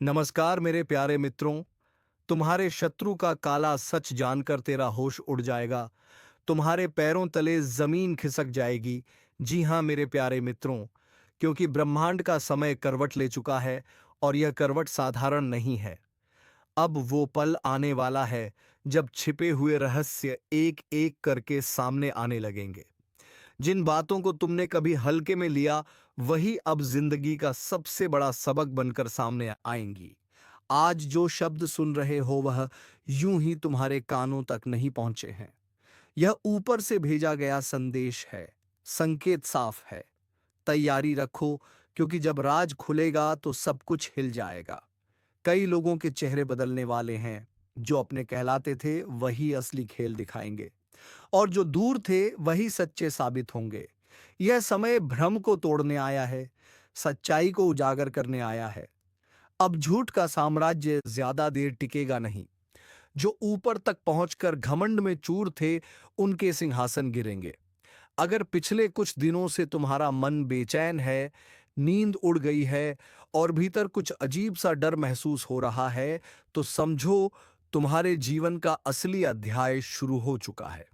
नमस्कार मेरे प्यारे मित्रों। तुम्हारे शत्रु का काला सच जानकर तेरा होश उड़ जाएगा। तुम्हारे पैरों तले जमीन खिसक जाएगी। जी हाँ मेरे प्यारे मित्रों, क्योंकि ब्रह्मांड का समय करवट ले चुका है और यह करवट साधारण नहीं है। अब वो पल आने वाला है जब छिपे हुए रहस्य एक एक करके सामने आने लगेंगे। जिन बातों को तुमने कभी हल्के में लिया, वही अब जिंदगी का सबसे बड़ा सबक बनकर सामने आएंगी। आज जो शब्द सुन रहे हो वह यूं ही तुम्हारे कानों तक नहीं पहुंचे हैं। यह ऊपर से भेजा गया संदेश है। संकेत साफ है। तैयारी रखो, क्योंकि जब राज खुलेगा तो सब कुछ हिल जाएगा। कई लोगों के चेहरे बदलने वाले हैं। जो अपने कहलाते थे वही असली खेल दिखाएंगे, और जो दूर थे वही सच्चे साबित होंगे। यह समय भ्रम को तोड़ने आया है, सच्चाई को उजागर करने आया है। अब झूठ का साम्राज्य ज्यादा देर टिकेगा नहीं। जो ऊपर तक पहुंचकर घमंड में चूर थे, उनके सिंहासन गिरेंगे। अगर पिछले कुछ दिनों से तुम्हारा मन बेचैन है, नींद उड़ गई है और भीतर कुछ अजीब सा डर महसूस हो रहा है, तो समझो तुम्हारे जीवन का असली अध्याय शुरू हो चुका है।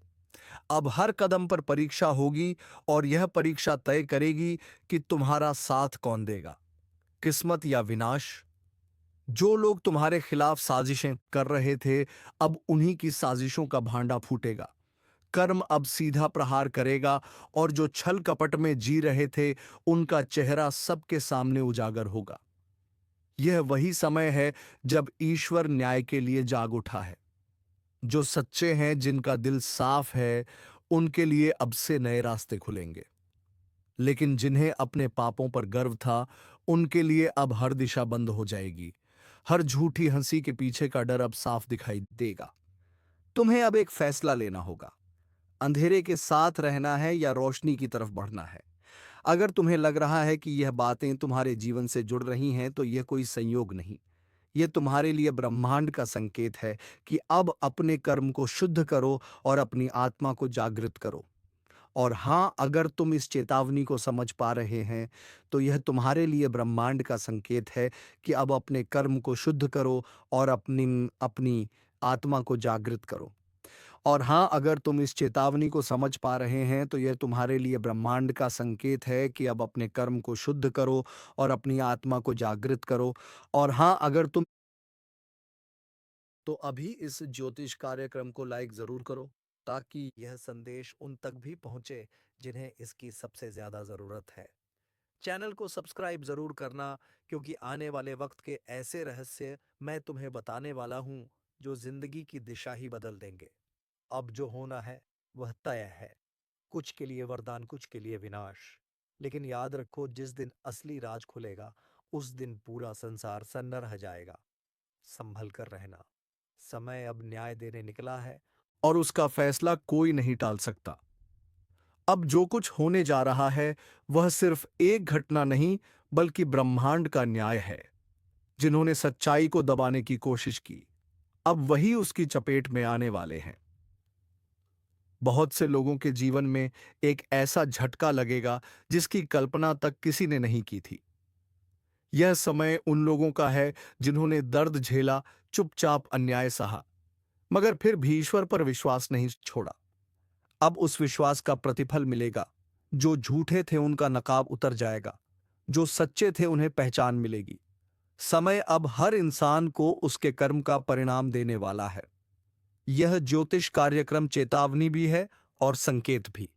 अब हर कदम पर परीक्षा होगी, और यह परीक्षा तय करेगी कि तुम्हारा साथ कौन देगा, किस्मत या विनाश। जो लोग तुम्हारे खिलाफ साजिशें कर रहे थे, अब उन्हीं की साजिशों का भांडा फूटेगा। कर्म अब सीधा प्रहार करेगा, और जो छल कपट में जी रहे थे, उनका चेहरा सबके सामने उजागर होगा। यह वही समय है जब ईश्वर न्याय के लिए जाग उठा है। जो सच्चे हैं, जिनका दिल साफ है, उनके लिए अब से नए रास्ते खुलेंगे। लेकिन जिन्हें अपने पापों पर गर्व था, उनके लिए अब हर दिशा बंद हो जाएगी। हर झूठी हंसी के पीछे का डर अब साफ दिखाई देगा। तुम्हें अब एक फैसला लेना होगा। अंधेरे के साथ रहना है या रोशनी की तरफ बढ़ना है। अगर तुम्हें लग रहा है कि यह बातें तुम्हारे जीवन से जुड़ रही हैं, तो यह कोई संयोग नहीं। यह तुम्हारे लिए ब्रह्मांड का संकेत है कि अब अपने कर्म को शुद्ध करो और अपनी आत्मा को जागृत करो। और हाँ, अगर तुम इस चेतावनी को समझ पा रहे हैं, तो यह तुम्हारे लिए ब्रह्मांड का संकेत है कि अब अपने कर्म को शुद्ध करो और अपनी अपनी आत्मा को जागृत करो। और हाँ, अगर तुम इस चेतावनी को समझ पा रहे हैं, तो यह तुम्हारे लिए ब्रह्मांड का संकेत है कि अब अपने कर्म को शुद्ध करो और अपनी आत्मा को जागृत करो। और हाँ, अगर तुम तो अभी इस ज्योतिष कार्यक्रम को लाइक जरूर करो, ताकि यह संदेश उन तक भी पहुंचे जिन्हें इसकी सबसे ज्यादा जरूरत है। चैनल को सब्सक्राइब जरूर करना, क्योंकि आने वाले वक्त के ऐसे रहस्य मैं तुम्हें बताने वाला हूं जो जिंदगी की दिशा ही बदल देंगे। अब जो होना है वह तय है। कुछ के लिए वरदान, कुछ के लिए विनाश। लेकिन याद रखो, जिस दिन असली राज खुलेगा, उस दिन पूरा संसार सन्न रह जाएगा। संभल कर रहना। समय अब न्याय देने निकला है, और उसका फैसला कोई नहीं टाल सकता। अब जो कुछ होने जा रहा है, वह सिर्फ एक घटना नहीं, बल्कि ब्रह्मांड का न्याय है। जिन्होंने सच्चाई को दबाने की कोशिश की, अब वही उसकी चपेट में आने वाले हैं। बहुत से लोगों के जीवन में एक ऐसा झटका लगेगा जिसकी कल्पना तक किसी ने नहीं की थी। यह समय उन लोगों का है जिन्होंने दर्द झेला, चुपचाप अन्याय सहा, मगर फिर भी ईश्वर पर विश्वास नहीं छोड़ा। अब उस विश्वास का प्रतिफल मिलेगा। जो झूठे थे उनका नकाब उतर जाएगा, जो सच्चे थे उन्हें पहचान मिलेगी। समय अब हर इंसान को उसके कर्म का परिणाम देने वाला है। यह ज्योतिष कार्यक्रम चेतावनी भी है और संकेत भी।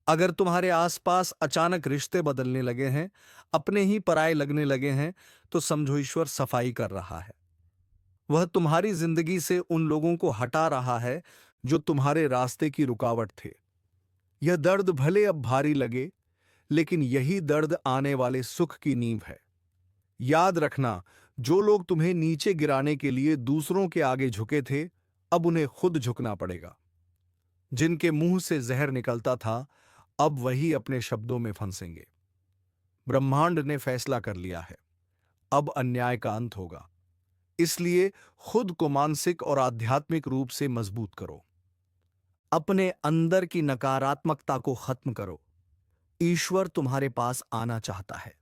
अगर तुम्हारे आसपास अचानक रिश्ते बदलने लगे हैं, अपने ही पराये लगने लगे हैं, तो समझो ईश्वर सफाई कर रहा है। वह तुम्हारी जिंदगी से उन लोगों को हटा रहा है जो तुम्हारे रास्ते की रुकावट थे। यह दर्द भले अब भारी लगे, लेकिन यही दर्द आने वाले सुख की नींव है। याद रखना, जो लोग तुम्हें नीचे गिराने के लिए दूसरों के आगे झुके थे, अब उन्हें खुद झुकना पड़ेगा। जिनके मुंह से जहर निकलता था, अब वही अपने शब्दों में फंसेंगे। ब्रह्मांड ने फैसला कर लिया है। अब अन्याय का अंत होगा। इसलिए खुद को मानसिक और आध्यात्मिक रूप से मजबूत करो। अपने अंदर की नकारात्मकता को खत्म करो। ईश्वर तुम्हारे पास आना चाहता है।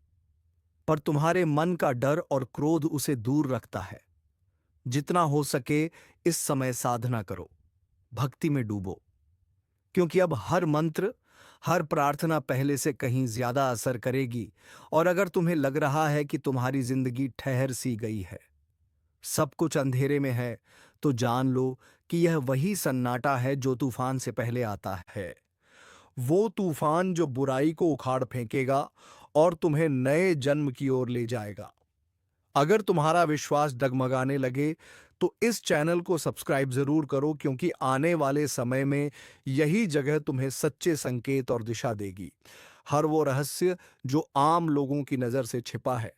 पर तुम्हारे मन का डर और क्रोध उसे दूर रखता है। जितना हो सके इस समय साधना करो, भक्ति में डूबो, क्योंकि अब हर मंत्र, हर प्रार्थना पहले से कहीं ज्यादा असर करेगी। और अगर तुम्हें लग रहा है कि तुम्हारी जिंदगी ठहर सी गई है, सब कुछ अंधेरे में है, तो जान लो कि यह वही सन्नाटा है जो तूफान से पहले आता है। वो तूफान जो बुराई को उखाड़ फेंकेगा और तुम्हें नए जन्म की ओर ले जाएगा। अगर तुम्हारा विश्वास डगमगाने लगे तो इस चैनल को सब्सक्राइब जरूर करो, क्योंकि आने वाले समय में यही जगह तुम्हें सच्चे संकेत और दिशा देगी। हर वो रहस्य जो आम लोगों की नजर से छिपा है,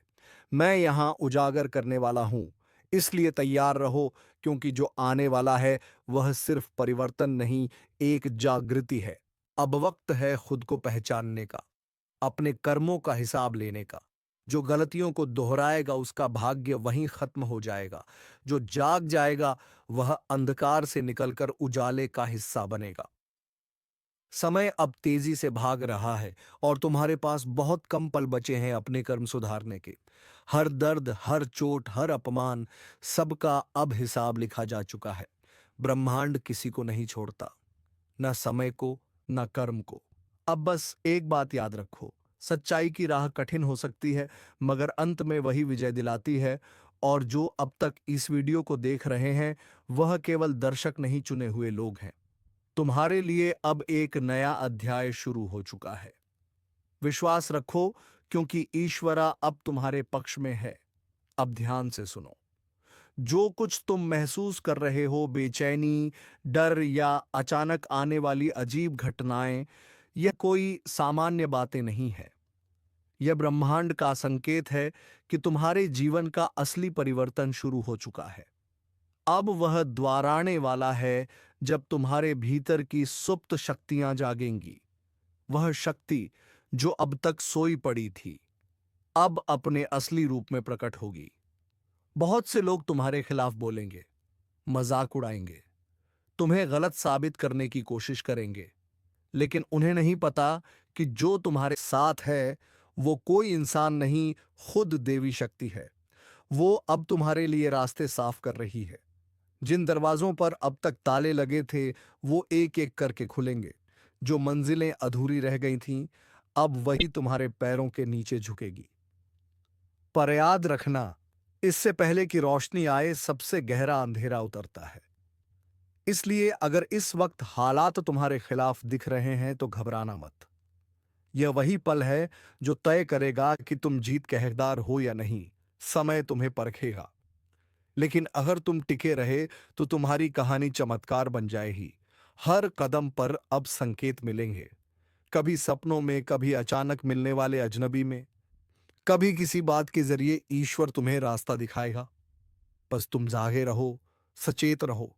मैं यहां उजागर करने वाला हूं। इसलिए तैयार रहो, क्योंकि जो आने वाला है वह सिर्फ परिवर्तन नहीं, एक जागृति है। अब वक्त है खुद को पहचानने का, अपने कर्मों का हिसाब लेने का। जो गलतियों को दोहराएगा उसका भाग्य वहीं खत्म हो जाएगा। जो जाग जाएगा वह अंधकार से निकलकर उजाले का हिस्सा बनेगा। समय अब तेजी से भाग रहा है और तुम्हारे पास बहुत कम पल बचे हैं अपने कर्म सुधारने के। हर दर्द, हर चोट, हर अपमान, सबका अब हिसाब लिखा जा चुका है। ब्रह्मांड किसी को नहीं छोड़ता, न समय को, न कर्म को। अब बस एक बात याद रखो, सच्चाई की राह कठिन हो सकती है, मगर अंत में वही विजय दिलाती है। और जो अब तक इस वीडियो को देख रहे हैं वह केवल दर्शक नहीं, चुने हुए लोग हैं। तुम्हारे लिए अब एक नया अध्याय शुरू हो चुका है। विश्वास रखो, क्योंकि ईश्वरा अब तुम्हारे पक्ष में है। अब ध्यान से सुनो। जो कुछ तुम महसूस कर रहे हो, बेचैनी, डर या अचानक आने वाली अजीब घटनाएं, यह कोई सामान्य बातें नहीं है। यह ब्रह्मांड का संकेत है कि तुम्हारे जीवन का असली परिवर्तन शुरू हो चुका है। अब वह द्वार आने वाला है जब तुम्हारे भीतर की सुप्त शक्तियां जागेंगी। वह शक्ति जो अब तक सोई पड़ी थी, अब अपने असली रूप में प्रकट होगी। बहुत से लोग तुम्हारे खिलाफ बोलेंगे, मजाक उड़ाएंगे, तुम्हें गलत साबित करने की कोशिश करेंगे, लेकिन उन्हें नहीं पता कि जो तुम्हारे साथ है वो कोई इंसान नहीं, खुद देवी शक्ति है। वो अब तुम्हारे लिए रास्ते साफ कर रही है। जिन दरवाजों पर अब तक ताले लगे थे वो एक एक करके खुलेंगे। जो मंजिलें अधूरी रह गई थीं, अब वही तुम्हारे पैरों के नीचे झुकेगी। पर याद रखना, इससे पहले कि रोशनी आए सबसे गहरा अंधेरा उतरता है। इसलिए अगर इस वक्त हालात तुम्हारे खिलाफ दिख रहे हैं तो घबराना मत। यह वही पल है जो तय करेगा कि तुम जीत के हकदार हो या नहीं। समय तुम्हें परखेगा, लेकिन अगर तुम टिके रहे तो तुम्हारी कहानी चमत्कार बन जाएगी। हर कदम पर अब संकेत मिलेंगे, कभी सपनों में, कभी अचानक मिलने वाले अजनबी में, कभी किसी बात के जरिए ईश्वर तुम्हें रास्ता दिखाएगा। बस तुम जागे रहो, सचेत रहो,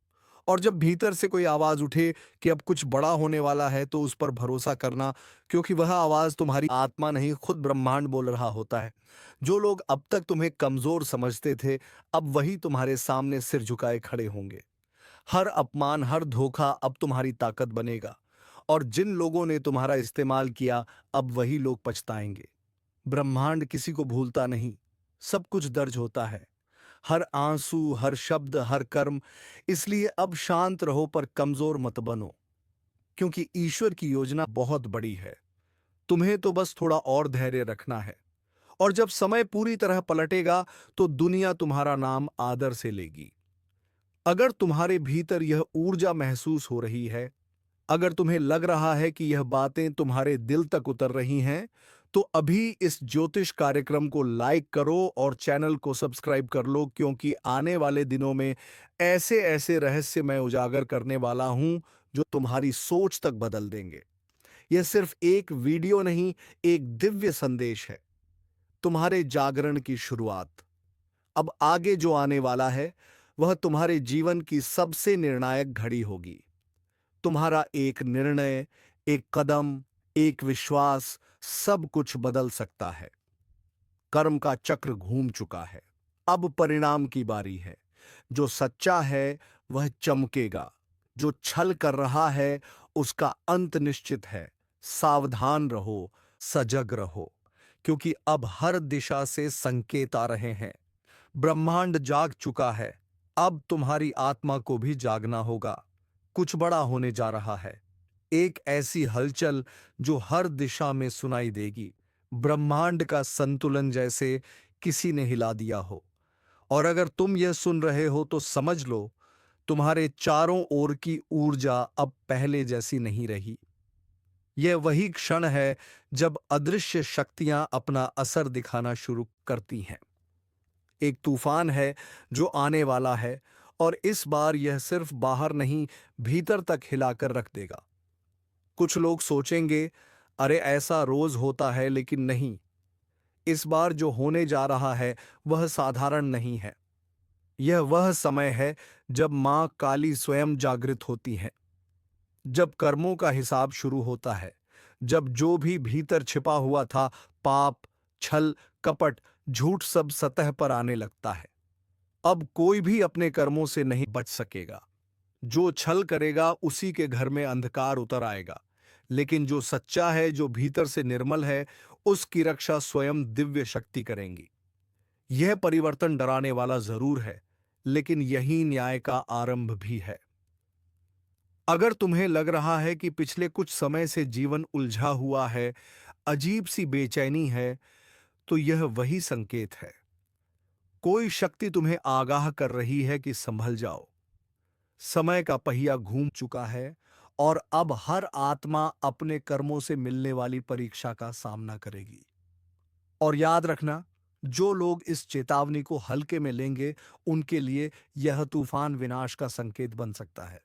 और जब भीतर से कोई आवाज उठे कि अब कुछ बड़ा होने वाला है तो उस पर भरोसा करना, क्योंकि वह आवाज तुम्हारी आत्मा नहीं, खुद ब्रह्मांड बोल रहा होता है। जो लोग अब तक तुम्हें कमजोर समझते थे, अब वही तुम्हारे सामने सिर झुकाए खड़े होंगे। हर अपमान, हर धोखा अब तुम्हारी ताकत बनेगा, और जिन लोगों ने तुम्हारा इस्तेमाल किया अब वही लोग पछताएंगे। ब्रह्मांड किसी को भूलता नहीं, सब कुछ दर्ज होता है, हर आंसू, हर शब्द, हर कर्म। इसलिए अब शांत रहो पर कमजोर मत बनो, क्योंकि ईश्वर की योजना बहुत बड़ी है। तुम्हें तो बस थोड़ा और धैर्य रखना है, और जब समय पूरी तरह पलटेगा तो दुनिया तुम्हारा नाम आदर से लेगी। अगर तुम्हारे भीतर यह ऊर्जा महसूस हो रही है, अगर तुम्हें लग रहा है कि यह बातें तुम्हारे दिल तक उतर रही हैं, तो अभी इस ज्योतिष कार्यक्रम को लाइक करो और चैनल को सब्सक्राइब कर लो, क्योंकि आने वाले दिनों में ऐसे ऐसे रहस्य मैं उजागर करने वाला हूं जो तुम्हारी सोच तक बदल देंगे। यह सिर्फ एक वीडियो नहीं, एक दिव्य संदेश है, तुम्हारे जागरण की शुरुआत। अब आगे जो आने वाला है वह तुम्हारे जीवन की सबसे निर्णायक घड़ी होगी। तुम्हारा एक निर्णय, एक कदम, एक विश्वास, सब कुछ बदल सकता है। कर्म का चक्र घूम चुका है, अब परिणाम की बारी है। जो सच्चा है वह चमकेगा, जो छल कर रहा है उसका अंत निश्चित है। सावधान रहो, सजग रहो, क्योंकि अब हर दिशा से संकेत आ रहे हैं। ब्रह्मांड जाग चुका है। अब तुम्हारी आत्मा को भी जागना होगा। कुछ बड़ा होने जा रहा है। एक ऐसी हलचल जो हर दिशा में सुनाई देगी, ब्रह्मांड का संतुलन जैसे किसी ने हिला दिया हो। और अगर तुम यह सुन रहे हो तो समझ लो, तुम्हारे चारों ओर की ऊर्जा अब पहले जैसी नहीं रही। यह वही क्षण है जब अदृश्य शक्तियां अपना असर दिखाना शुरू करती हैं। एक तूफान है जो आने वाला है, और इस बार यह सिर्फ बाहर नहीं, भीतर तक हिलाकर रख देगा। कुछ लोग सोचेंगे, अरे ऐसा रोज होता है, लेकिन नहीं। इस बार जो होने जा रहा है वह साधारण नहीं है। यह वह समय है जब मां काली स्वयं जागृत होती है, जब कर्मों का हिसाब शुरू होता है, जब जो भी भीतर छिपा हुआ था, पाप, छल, कपट, झूठ, सब सतह पर आने लगता है। अब कोई भी अपने कर्मों से नहीं बच सकेगा। जो छल करेगा उसी के घर में अंधकार उतर आएगा, लेकिन जो सच्चा है, जो भीतर से निर्मल है, उसकी रक्षा स्वयं दिव्य शक्ति करेंगी। यह परिवर्तन डराने वाला जरूर है, लेकिन यही न्याय का आरंभ भी है। अगर तुम्हें लग रहा है कि पिछले कुछ समय से जीवन उलझा हुआ है, अजीब सी बेचैनी है, तो यह वही संकेत है। कोई शक्ति तुम्हें आगाह कर रही है कि संभल जाओ। समय का पहिया घूम चुका है, और अब हर आत्मा अपने कर्मों से मिलने वाली परीक्षा का सामना करेगी। और याद रखना, जो लोग इस चेतावनी को हल्के में लेंगे, उनके लिए यह तूफान विनाश का संकेत बन सकता है।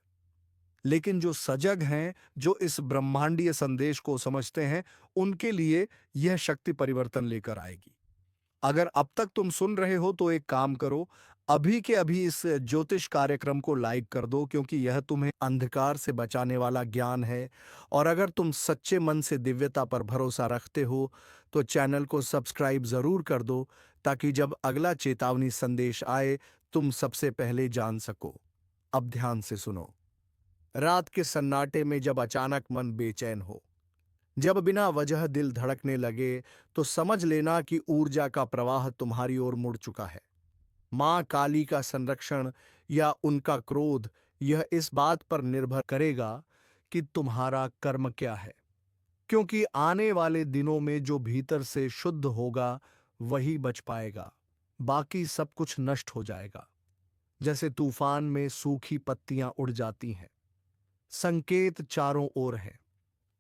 लेकिन जो सजग हैं, जो इस ब्रह्मांडीय संदेश को समझते हैं, उनके लिए यह शक्ति परिवर्तन लेकर आएगी। अगर अब तक तुम सुन रहे हो तो एक काम करो, अभी के अभी इस ज्योतिष कार्यक्रम को लाइक कर दो, क्योंकि यह तुम्हें अंधकार से बचाने वाला ज्ञान है। और अगर तुम सच्चे मन से दिव्यता पर भरोसा रखते हो तो चैनल को सब्सक्राइब जरूर कर दो, ताकि जब अगला चेतावनी संदेश आए तुम सबसे पहले जान सको। अब ध्यान से सुनो। रात के सन्नाटे में जब अचानक मन बेचैन हो, जब बिना वजह दिल धड़कने लगे, तो समझ लेना कि ऊर्जा का प्रवाह तुम्हारी ओर मुड़ चुका है। मां काली का संरक्षण या उनका क्रोध, यह इस बात पर निर्भर करेगा कि तुम्हारा कर्म क्या है। क्योंकि आने वाले दिनों में जो भीतर से शुद्ध होगा वही बच पाएगा, बाकी सब कुछ नष्ट हो जाएगा। जैसे तूफान में सूखी पत्तियां उड़ जाती हैं। संकेत चारों ओर है।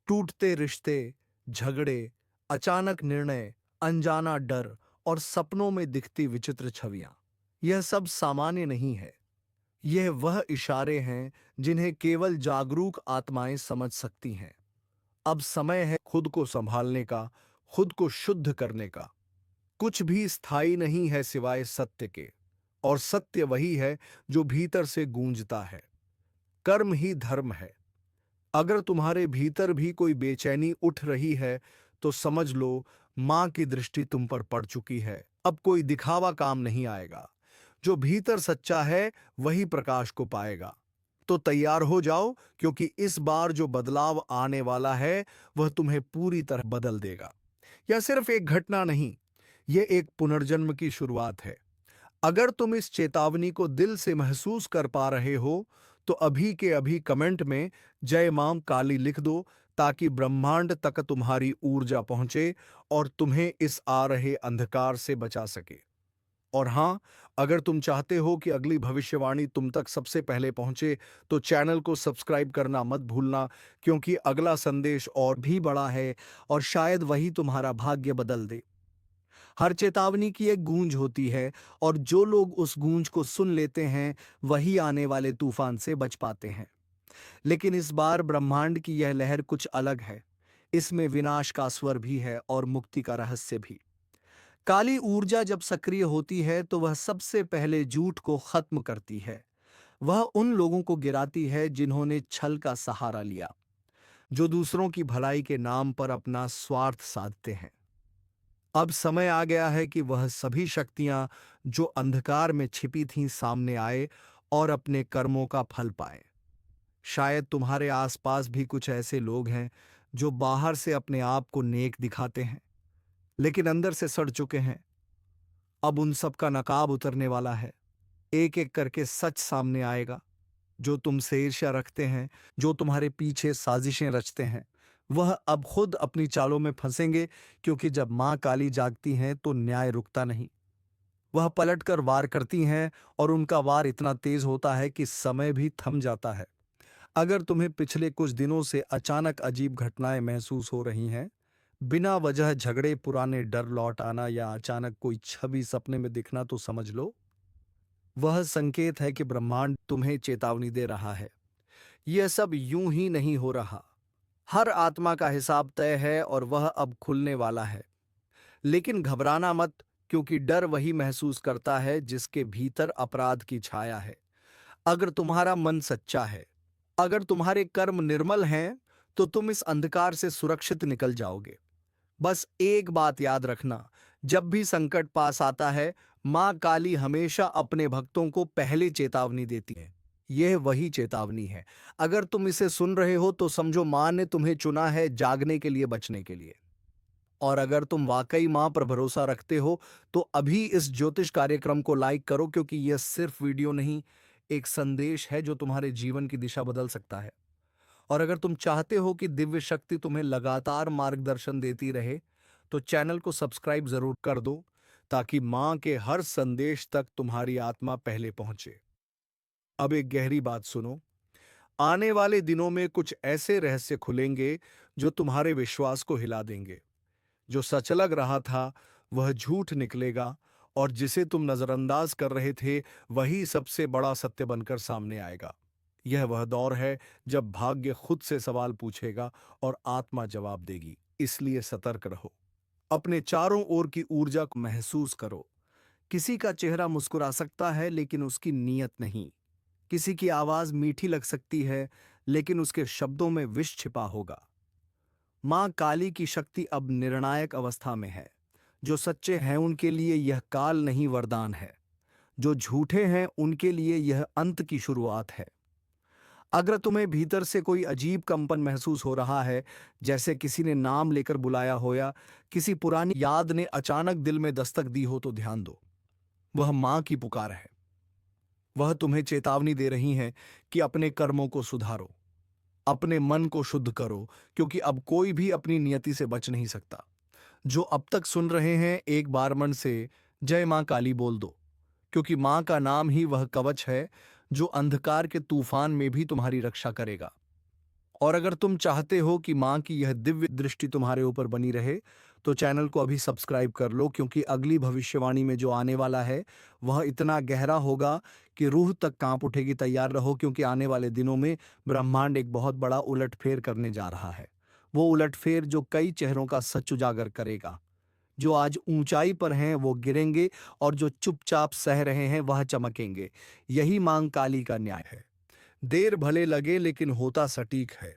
टूटते रिश्ते, झगड़े, अचानक निर्णय, अनजाना डर और सपनों में दिखती विचित्र छवियां, यह सब सामान्य नहीं है। यह वह इशारे हैं जिन्हें केवल जागरूक आत्माएं समझ सकती हैं। अब समय है खुद को संभालने का, खुद को शुद्ध करने का। कुछ भी स्थायी नहीं है सिवाय सत्य के, और सत्य वही है जो भीतर से गूंजता है। कर्म ही धर्म है। अगर तुम्हारे भीतर भी कोई बेचैनी उठ रही है, तो समझ लो, मां की दृष्टि तुम पर पड़ चुकी है। अब कोई दिखावा काम नहीं आएगा। जो भीतर सच्चा है वही प्रकाश को पाएगा। तो तैयार हो जाओ, क्योंकि इस बार जो बदलाव आने वाला है वह तुम्हें पूरी तरह बदल देगा। यह सिर्फ एक घटना नहीं, यह एक पुनर्जन्म की शुरुआत है। अगर तुम इस चेतावनी को दिल से महसूस कर पा रहे हो, तो अभी के अभी कमेंट में जय मां काली लिख दो, ताकि ब्रह्मांड तक तुम्हारी ऊर्जा पहुंचे और तुम्हें इस आ रहे अंधकार से बचा सके। और हां, अगर तुम चाहते हो कि अगली भविष्यवाणी तुम तक सबसे पहले पहुंचे, तो चैनल को सब्सक्राइब करना मत भूलना, क्योंकि अगला संदेश और भी बड़ा है, और शायद वही तुम्हारा भाग्य बदल दे। हर चेतावनी की एक गूंज होती है, और जो लोग उस गूंज को सुन लेते हैं वही आने वाले तूफान से बच पाते हैं। लेकिन इस बार ब्रह्मांड की यह लहर कुछ अलग है। इसमें विनाश का स्वर भी है और मुक्ति का रहस्य भी। काली ऊर्जा जब सक्रिय होती है तो वह सबसे पहले झूठ को खत्म करती है। वह उन लोगों को गिराती है जिन्होंने छल का सहारा लिया, जो दूसरों की भलाई के नाम पर अपना स्वार्थ साधते हैं। अब समय आ गया है कि वह सभी शक्तियां जो अंधकार में छिपी थीं सामने आए और अपने कर्मों का फल पाए। शायद तुम्हारे आसपास भी कुछ ऐसे लोग हैं जो बाहर से अपने आप को नेक दिखाते हैं, लेकिन अंदर से सड़ चुके हैं। अब उन सब का नकाब उतरने वाला है। एक एक करके सच सामने आएगा। जो तुमसे ईर्ष्या रखते हैं, जो तुम्हारे पीछे साजिशें रचते हैं, वह अब खुद अपनी चालों में फंसेंगे, क्योंकि जब मां काली जागती हैं तो न्याय रुकता नहीं। वह पलटकर वार करती हैं और उनका वार इतना तेज होता है कि समय भी थम जाता है। अगर तुम्हें पिछले कुछ दिनों से अचानक अजीब घटनाएं महसूस हो रही हैं, बिना वजह झगड़े, पुराने डर लौट आना या अचानक कोई छवि सपने में दिखना, तो समझ लो वह संकेत है कि ब्रह्मांड तुम्हें चेतावनी दे रहा है। यह सब यूं ही नहीं हो रहा। हर आत्मा का हिसाब तय है और वह अब खुलने वाला है। लेकिन घबराना मत, क्योंकि डर वही महसूस करता है जिसके भीतर अपराध की छाया है। अगर तुम्हारा मन सच्चा है, अगर तुम्हारे कर्म निर्मल हैं, तो तुम इस अंधकार से सुरक्षित निकल जाओगे। बस एक बात याद रखना, जब भी संकट पास आता है, मां काली हमेशा अपने भक्तों को पहले चेतावनी देती है। यह वही चेतावनी है। अगर तुम इसे सुन रहे हो तो समझो मां ने तुम्हें चुना है, जागने के लिए, बचने के लिए। और अगर तुम वाकई मां पर भरोसा रखते हो तो अभी इस ज्योतिष कार्यक्रम को लाइक करो, क्योंकि यह सिर्फ वीडियो नहीं, एक संदेश है जो तुम्हारे जीवन की दिशा बदल सकता है। और अगर तुम चाहते हो कि दिव्य शक्ति तुम्हें लगातार मार्गदर्शन देती रहे, तो चैनल को सब्सक्राइब जरूर कर दो, ताकि मां के हर संदेश तक तुम्हारी आत्मा पहले पहुंचे। अब एक गहरी बात सुनो। आने वाले दिनों में कुछ ऐसे रहस्य खुलेंगे जो तुम्हारे विश्वास को हिला देंगे। जो सच लग रहा था वह झूठ निकलेगा, और जिसे तुम नजरअंदाज कर रहे थे वही सबसे बड़ा सत्य बनकर सामने आएगा। यह वह दौर है जब भाग्य खुद से सवाल पूछेगा और आत्मा जवाब देगी। इसलिए सतर्क रहो। अपने चारों ओर की ऊर्जा को महसूस करो। किसी का चेहरा मुस्कुरा सकता है, लेकिन उसकी नीयत नहीं। किसी की आवाज मीठी लग सकती है, लेकिन उसके शब्दों में विष छिपा होगा। मां काली की शक्ति अब निर्णायक अवस्था में है। जो सच्चे हैं उनके लिए यह काल नहीं, वरदान है। जो झूठे हैं उनके लिए यह अंत की शुरुआत है। अगर तुम्हें भीतर से कोई अजीब कंपन महसूस हो रहा है, जैसे किसी ने नाम लेकर बुलाया हो या किसी पुरानी याद ने अचानक दिल में दस्तक दी हो, तो ध्यान दो। वह मां की पुकार है। वह तुम्हें चेतावनी दे रही हैं कि अपने कर्मों को सुधारो, अपने मन को शुद्ध करो, क्योंकि अब कोई भी अपनी नियति से बच नहीं सकता। जो अब तक सुन रहे हैं, एक बार मन से जय मां काली बोल दो, क्योंकि मां का नाम ही वह कवच है जो अंधकार के तूफान में भी तुम्हारी रक्षा करेगा। और अगर तुम चाहते हो कि मां की यह दिव्य दृष्टि तुम्हारे ऊपर बनी रहे, तो चैनल को अभी सब्सक्राइब कर लो, क्योंकि अगली भविष्यवाणी में जो आने वाला है वह इतना गहरा होगा कि रूह तक कांप उठेगी। तैयार रहो, क्योंकि आने वाले दिनों में ब्रह्मांड एक बहुत बड़ा उलटफेर करने जा रहा है। वो उलटफेर जो कई चेहरों का सच उजागर करेगा। जो आज ऊंचाई पर हैं वो गिरेंगे, और जो चुपचाप सह रहे हैं वह चमकेंगे। यही मां काली का न्याय है। देर भले लगे, लेकिन होता सटीक है।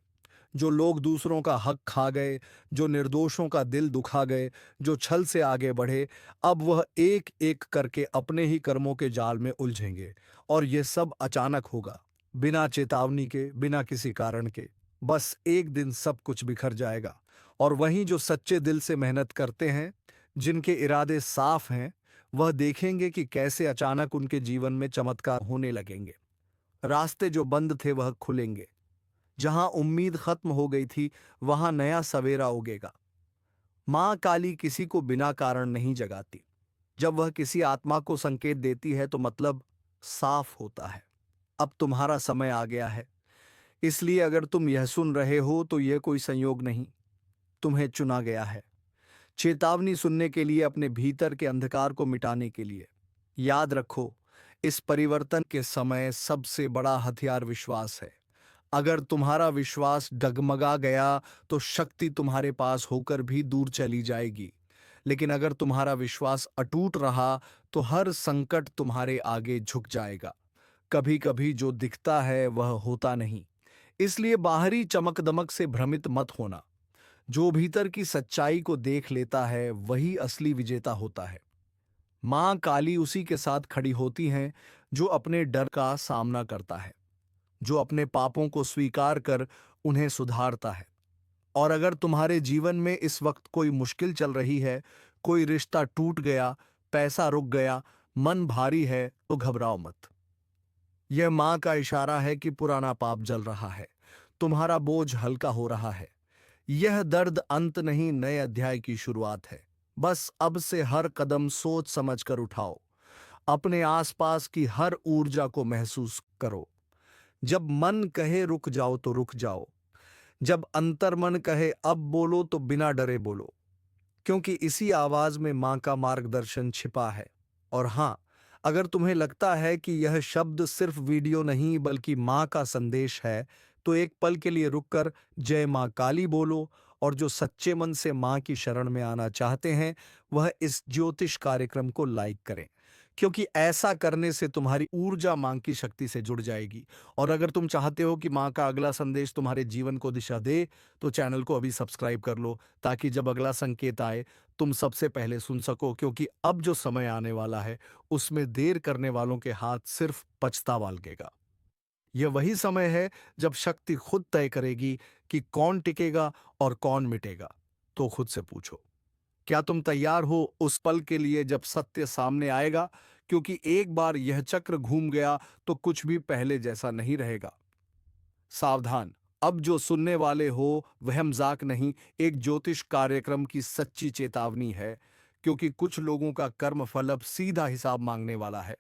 जो लोग दूसरों का हक खा गए, जो निर्दोषों का दिल दुखा गए, जो छल से आगे बढ़े, अब वह एक एक करके अपने ही कर्मों के जाल में उलझेंगे। और ये सब अचानक होगा, बिना चेतावनी के, बिना किसी कारण के। बस एक दिन सब कुछ बिखर जाएगा। और वहीं जो सच्चे दिल से मेहनत करते हैं, जिनके इरादे साफ हैं, वह देखेंगे कि कैसे अचानक उनके जीवन में चमत्कार होने लगेंगे। रास्ते जो बंद थे वह खुलेंगे। जहां उम्मीद खत्म हो गई थी, वहां नया सवेरा उगेगा। मां काली किसी को बिना कारण नहीं जगाती। जब वह किसी आत्मा को संकेत देती है तो मतलब साफ होता है। अब तुम्हारा समय आ गया है। इसलिए अगर तुम यह सुन रहे हो तो यह कोई संयोग नहीं, तुम्हें चुना गया है। चेतावनी सुनने के लिए, अपने भीतर के अंधकार को मिटाने के लिए। याद रखो, इस परिवर्तन के समय सबसे बड़ा हथियार विश्वास है। अगर तुम्हारा विश्वास डगमगा गया तो शक्ति तुम्हारे पास होकर भी दूर चली जाएगी। लेकिन अगर तुम्हारा विश्वास अटूट रहा तो हर संकट तुम्हारे आगे झुक जाएगा। कभी कभी जो दिखता है वह होता नहीं, इसलिए बाहरी चमक दमक से भ्रमित मत होना। जो भीतर की सच्चाई को देख लेता है वही असली विजेता होता है। मां काली उसी के साथ खड़ी होती हैं जो अपने डर का सामना करता है, जो अपने पापों को स्वीकार कर उन्हें सुधारता है। और अगर तुम्हारे जीवन में इस वक्त कोई मुश्किल चल रही है, कोई रिश्ता टूट गया, पैसा रुक गया, मन भारी है, तो घबराओ मत। यह माँ का इशारा है कि पुराना पाप जल रहा है, तुम्हारा बोझ हल्का हो रहा है। यह दर्द अंत नहीं, नए अध्याय की शुरुआत है। बस अब से हर कदम सोच समझ कर उठाओ। अपने आसपास की हर ऊर्जा को महसूस करो। जब मन कहे रुक जाओ तो रुक जाओ। जब अंतर्मन कहे अब बोलो तो बिना डरे बोलो, क्योंकि इसी आवाज में मां का मार्गदर्शन छिपा है। और हां, अगर तुम्हें लगता है कि यह शब्द सिर्फ वीडियो नहीं बल्कि मां का संदेश है, तो एक पल के लिए रुककर जय मां काली बोलो। और जो सच्चे मन से मां की शरण में आना चाहते हैं, वह इस ज्योतिष कार्यक्रम को लाइक करें, क्योंकि ऐसा करने से तुम्हारी ऊर्जा मां की शक्ति से जुड़ जाएगी। और अगर तुम चाहते हो कि मां का अगला संदेश तुम्हारे जीवन को दिशा दे, तो चैनल को अभी सब्सक्राइब कर लो, ताकि जब अगला संकेत आए तुम सबसे पहले सुन सको। क्योंकि अब जो समय आने वाला है, उसमें देर करने वालों के हाथ सिर्फ पछतावा लगेगा। यह वही समय है जब शक्ति खुद तय करेगी कि कौन टिकेगा और कौन मिटेगा। तो खुद से पूछो, क्या तुम तैयार हो उस पल के लिए जब सत्य सामने आएगा? क्योंकि एक बार यह चक्र घूम गया तो कुछ भी पहले जैसा नहीं रहेगा। सावधान, अब जो सुनने वाले हो वह मजाक नहीं, एक ज्योतिष कार्यक्रम की सच्ची चेतावनी है। क्योंकि कुछ लोगों का कर्म फल अब सीधा हिसाब मांगने वाला है।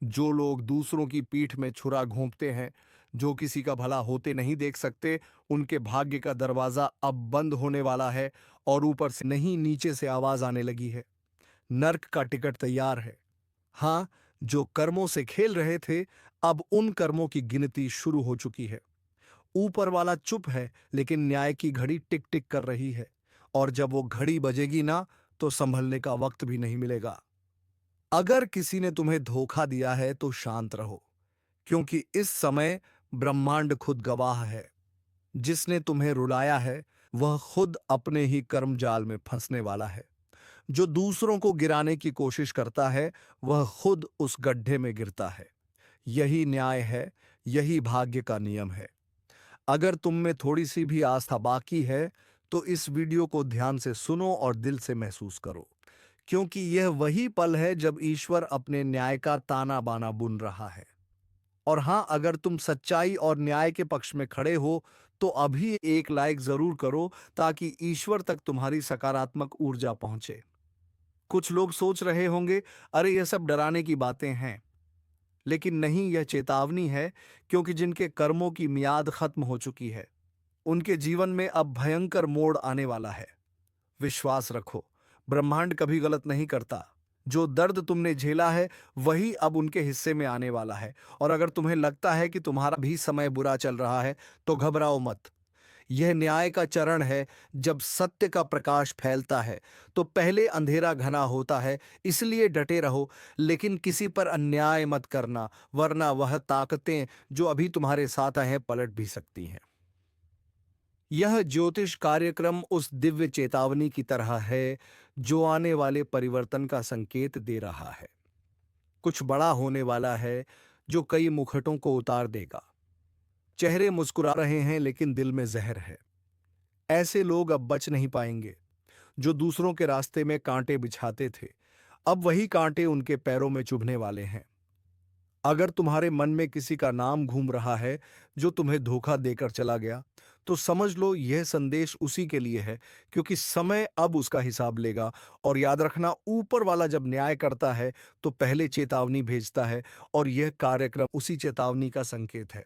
जो लोग दूसरों की पीठ में छुरा घोंपते हैं, जो किसी का भला होते नहीं देख सकते, उनके भाग्य का दरवाजा अब बंद होने वाला है। और ऊपर से नहीं, नीचे से आवाज आने लगी है, नर्क का टिकट तैयार है। हाँ, जो कर्मों से खेल रहे थे, अब उन कर्मों की गिनती शुरू हो चुकी है। ऊपर वाला चुप है, लेकिन न्याय की घड़ी टिक टिक कर रही है। और जब वो घड़ी बजेगी ना, तो संभलने का वक्त भी नहीं मिलेगा। अगर किसी ने तुम्हें धोखा दिया है तो शांत रहो, क्योंकि इस समय ब्रह्मांड खुद गवाह है। जिसने तुम्हें रुलाया है, वह खुद अपने ही कर्म जाल में फंसने वाला है। जो दूसरों को गिराने की कोशिश करता है, वह खुद उस गड्ढे में गिरता है। यही न्याय है, यही भाग्य का नियम है। अगर तुम में थोड़ी सी भी आस्था बाकी है, तो इस वीडियो को ध्यान से सुनो और दिल से महसूस करो, क्योंकि यह वही पल है जब ईश्वर अपने न्याय का ताना बाना बुन रहा है। और हां, अगर तुम सच्चाई और न्याय के पक्ष में खड़े हो, तो अभी एक लाइक जरूर करो, ताकि ईश्वर तक तुम्हारी सकारात्मक ऊर्जा पहुंचे। कुछ लोग सोच रहे होंगे, अरे यह सब डराने की बातें हैं। लेकिन नहीं, यह चेतावनी है। क्योंकि जिनके कर्मों की मियाद खत्म हो चुकी है, उनके जीवन में अब भयंकर मोड़ आने वाला है। विश्वास रखो, ब्रह्मांड कभी गलत नहीं करता। जो दर्द तुमने झेला है, वही अब उनके हिस्से में आने वाला है। और अगर तुम्हें लगता है कि तुम्हारा भी समय बुरा चल रहा है, तो घबराओ मत। यह न्याय का चरण है। जब सत्य का प्रकाश फैलता है, तो पहले अंधेरा घना होता है। इसलिए डटे रहो, लेकिन किसी पर अन्याय मत करना, वरना वह ताकतें जो अभी तुम्हारे साथ हैं पलट भी सकती हैं। यह ज्योतिष कार्यक्रम उस दिव्य चेतावनी की तरह है, जो आने वाले परिवर्तन का संकेत दे रहा है। कुछ बड़ा होने वाला है, जो कई मुखटों को उतार देगा। चेहरे मुस्कुरा रहे हैं, लेकिन दिल में जहर है। ऐसे लोग अब बच नहीं पाएंगे। जो दूसरों के रास्ते में कांटे बिछाते थे, अब वही कांटे उनके पैरों में चुभने वाले हैं। अगर तुम्हारे मन में किसी का नाम घूम रहा है, जो तुम्हें धोखा देकर चला गया, तो समझ लो यह संदेश उसी के लिए है, क्योंकि समय अब उसका हिसाब लेगा। और याद रखना, ऊपर वाला जब न्याय करता है, तो पहले चेतावनी भेजता है, और यह कार्यक्रम उसी चेतावनी का संकेत है।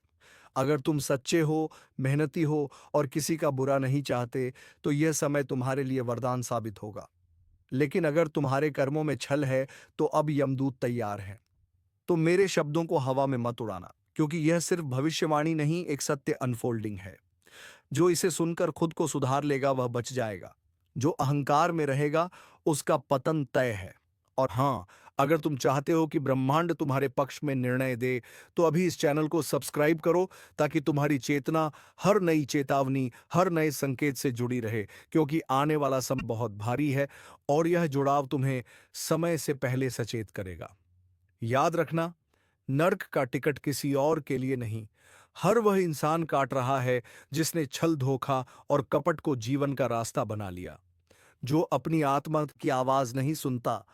अगर तुम सच्चे हो, मेहनती हो और किसी का बुरा नहीं चाहते, तो यह समय तुम्हारे लिए वरदान साबित होगा। लेकिन अगर तुम्हारे कर्मों में छल है, तो अब यमदूत तैयार है। तो मेरे शब्दों को हवा में मत उड़ाना, क्योंकि यह सिर्फ भविष्यवाणी नहीं, एक सत्य अनफोल्डिंग है। जो इसे सुनकर खुद को सुधार लेगा, वह बच जाएगा। जो अहंकार में रहेगा, उसका पतन तय है। और हां, अगर तुम चाहते हो कि ब्रह्मांड तुम्हारे पक्ष में निर्णय दे, तो अभी इस चैनल को सब्सक्राइब करो, ताकि तुम्हारी चेतना हर नई चेतावनी, हर नए संकेत से जुड़ी रहे। क्योंकि आने वाला समय बहुत भारी है, और यह जुड़ाव तुम्हें समय से पहले सचेत करेगा। याद रखना, नर्क का टिकट किसी और के लिए नहीं, हर वह इंसान काट रहा है जिसने छल, धोखा और कपट को जीवन का रास्ता बना लिया। जो अपनी आत्मा की आवाज नहीं सुनता,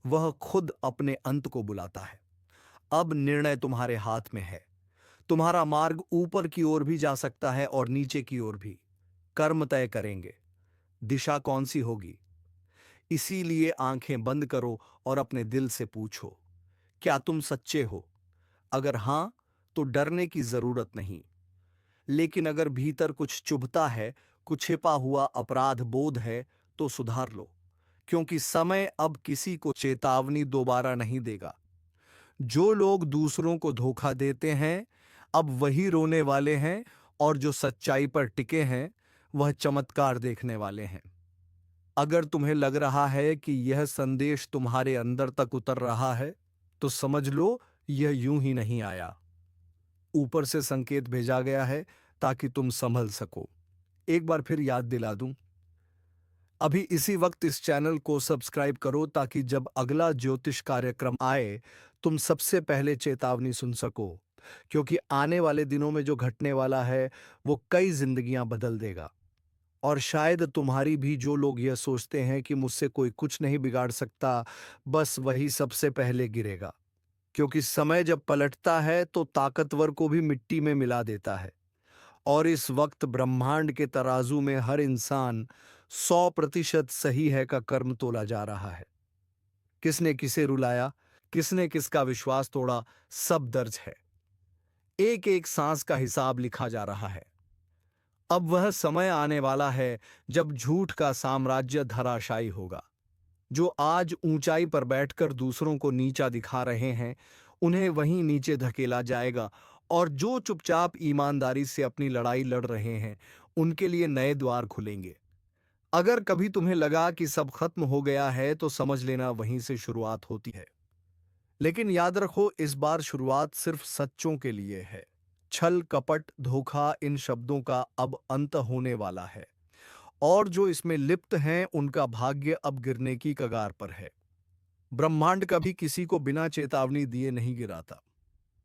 वह खुद अपने अंत को बुलाता है। अब निर्णय तुम्हारे हाथ में है। तुम्हारा मार्ग ऊपर की ओर भी जा सकता है और नीचे की ओर भी। कर्म तय करेंगे दिशा कौन सी होगी। इसीलिए आंखें बंद करो और अपने दिल से पूछो, क्या तुम सच्चे हो? अगर हां, तो डरने की जरूरत नहीं। लेकिन अगर भीतर कुछ चुभता है, कुछ छिपा हुआ अपराध बोध है, तो सुधार लो, क्योंकि समय अब किसी को चेतावनी दोबारा नहीं देगा। जो लोग दूसरों को धोखा देते हैं, अब वही रोने वाले हैं, और जो सच्चाई पर टिके हैं, वह चमत्कार देखने वाले हैं। अगर तुम्हें लग रहा है कि यह संदेश तुम्हारे अंदर तक उतर रहा है, तो समझ लो यह यूं ही नहीं आया। ऊपर से संकेत भेजा गया है ताकि तुम संभल सको। एक बार फिर याद दिला दूं, अभी इसी वक्त इस चैनल को सब्सक्राइब करो ताकि जब अगला ज्योतिष कार्यक्रम आए, तुम सबसे पहले चेतावनी सुन सको, क्योंकि आने वाले दिनों में जो घटने वाला है वो कई जिंदगियां बदल देगा। और शायद तुम्हारी भी। जो लोग यह सोचते हैं कि मुझसे कोई कुछ नहीं बिगाड़ सकता, बस वही सबसे पहले गिरेगा। क्योंकि समय जब पलटता है तो ताकतवर को भी मिट्टी में मिला देता है। और इस वक्त ब्रह्मांड के तराजू में हर इंसान 100% सही है का कर्म तोला जा रहा है। किसने किसे रुलाया, किसने किसका विश्वास तोड़ा, सब दर्ज है। एक एक सांस का हिसाब लिखा जा रहा है। अब वह समय आने वाला है जब झूठ का साम्राज्य धराशायी होगा। जो आज ऊंचाई पर बैठकर दूसरों को नीचा दिखा रहे हैं, उन्हें वहीं नीचे धकेला जाएगा। और जो चुपचाप ईमानदारी से अपनी लड़ाई लड़ रहे हैं, उनके लिए नए द्वार खुलेंगे। अगर कभी तुम्हें लगा कि सब खत्म हो गया है, तो समझ लेना वहीं से शुरुआत होती है। लेकिन याद रखो, इस बार शुरुआत सिर्फ सच्चों के लिए है। छल, कपट, धोखा, इन शब्दों का अब अंत होने वाला है। और जो इसमें लिप्त हैं, उनका भाग्य अब गिरने की कगार पर है। ब्रह्मांड कभी किसी को बिना चेतावनी दिए नहीं गिराता।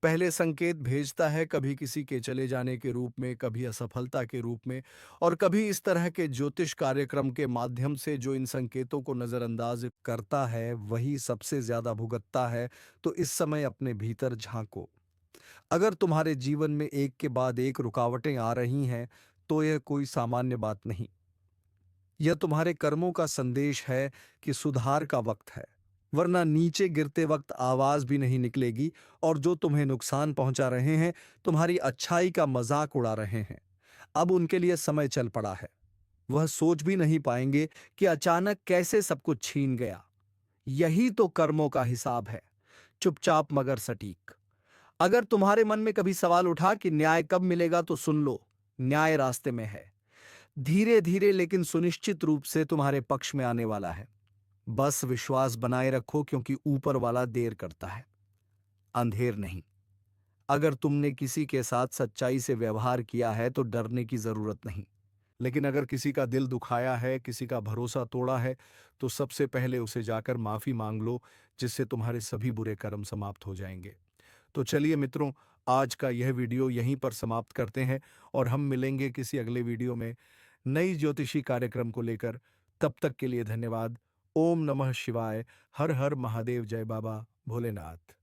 पहले संकेत भेजता है, कभी किसी के चले जाने के रूप में, कभी असफलता के रूप में, और कभी इस तरह के ज्योतिष कार्यक्रम के माध्यम से। जो इन संकेतों को नजरअंदाज करता है, वही सबसे ज्यादा भुगतता है। तो इस समय अपने भीतर झांको। अगर तुम्हारे जीवन में एक के बाद एक रुकावटें आ रही हैं, तो यह कोई सामान्य बात नहीं। यह तुम्हारे कर्मों का संदेश है कि सुधार का वक्त है। वरना नीचे गिरते वक्त आवाज भी नहीं निकलेगी। और जो तुम्हें नुकसान पहुंचा रहे हैं, तुम्हारी अच्छाई का मजाक उड़ा रहे हैं, अब उनके लिए समय चल पड़ा है। वह सोच भी नहीं पाएंगे कि अचानक कैसे सब कुछ छीन गया। यही तो कर्मों का हिसाब है, चुपचाप मगर सटीक। अगर तुम्हारे मन में कभी सवाल उठा कि न्याय कब मिलेगा, तो सुन लो, न्याय रास्ते में है। धीरे धीरे लेकिन सुनिश्चित रूप से तुम्हारे पक्ष में आने वाला है। बस विश्वास बनाए रखो, क्योंकि ऊपर वाला देर करता है, अंधेर नहीं। अगर तुमने किसी के साथ सच्चाई से व्यवहार किया है, तो डरने की जरूरत नहीं। लेकिन अगर किसी का दिल दुखाया है, किसी का भरोसा तोड़ा है, तो सबसे पहले उसे जाकर माफी मांग लो, जिससे तुम्हारे सभी बुरे कर्म समाप्त हो जाएंगे। तो चलिए मित्रों, आज का यह वीडियो यहीं पर समाप्त करते हैं, और हम मिलेंगे किसी अगले वीडियो में नई ज्योतिषी कार्यक्रम को लेकर। तब तक के लिए धन्यवाद। ओम नमः शिवाय। हर हर महादेव। जय बाबा भोलेनाथ।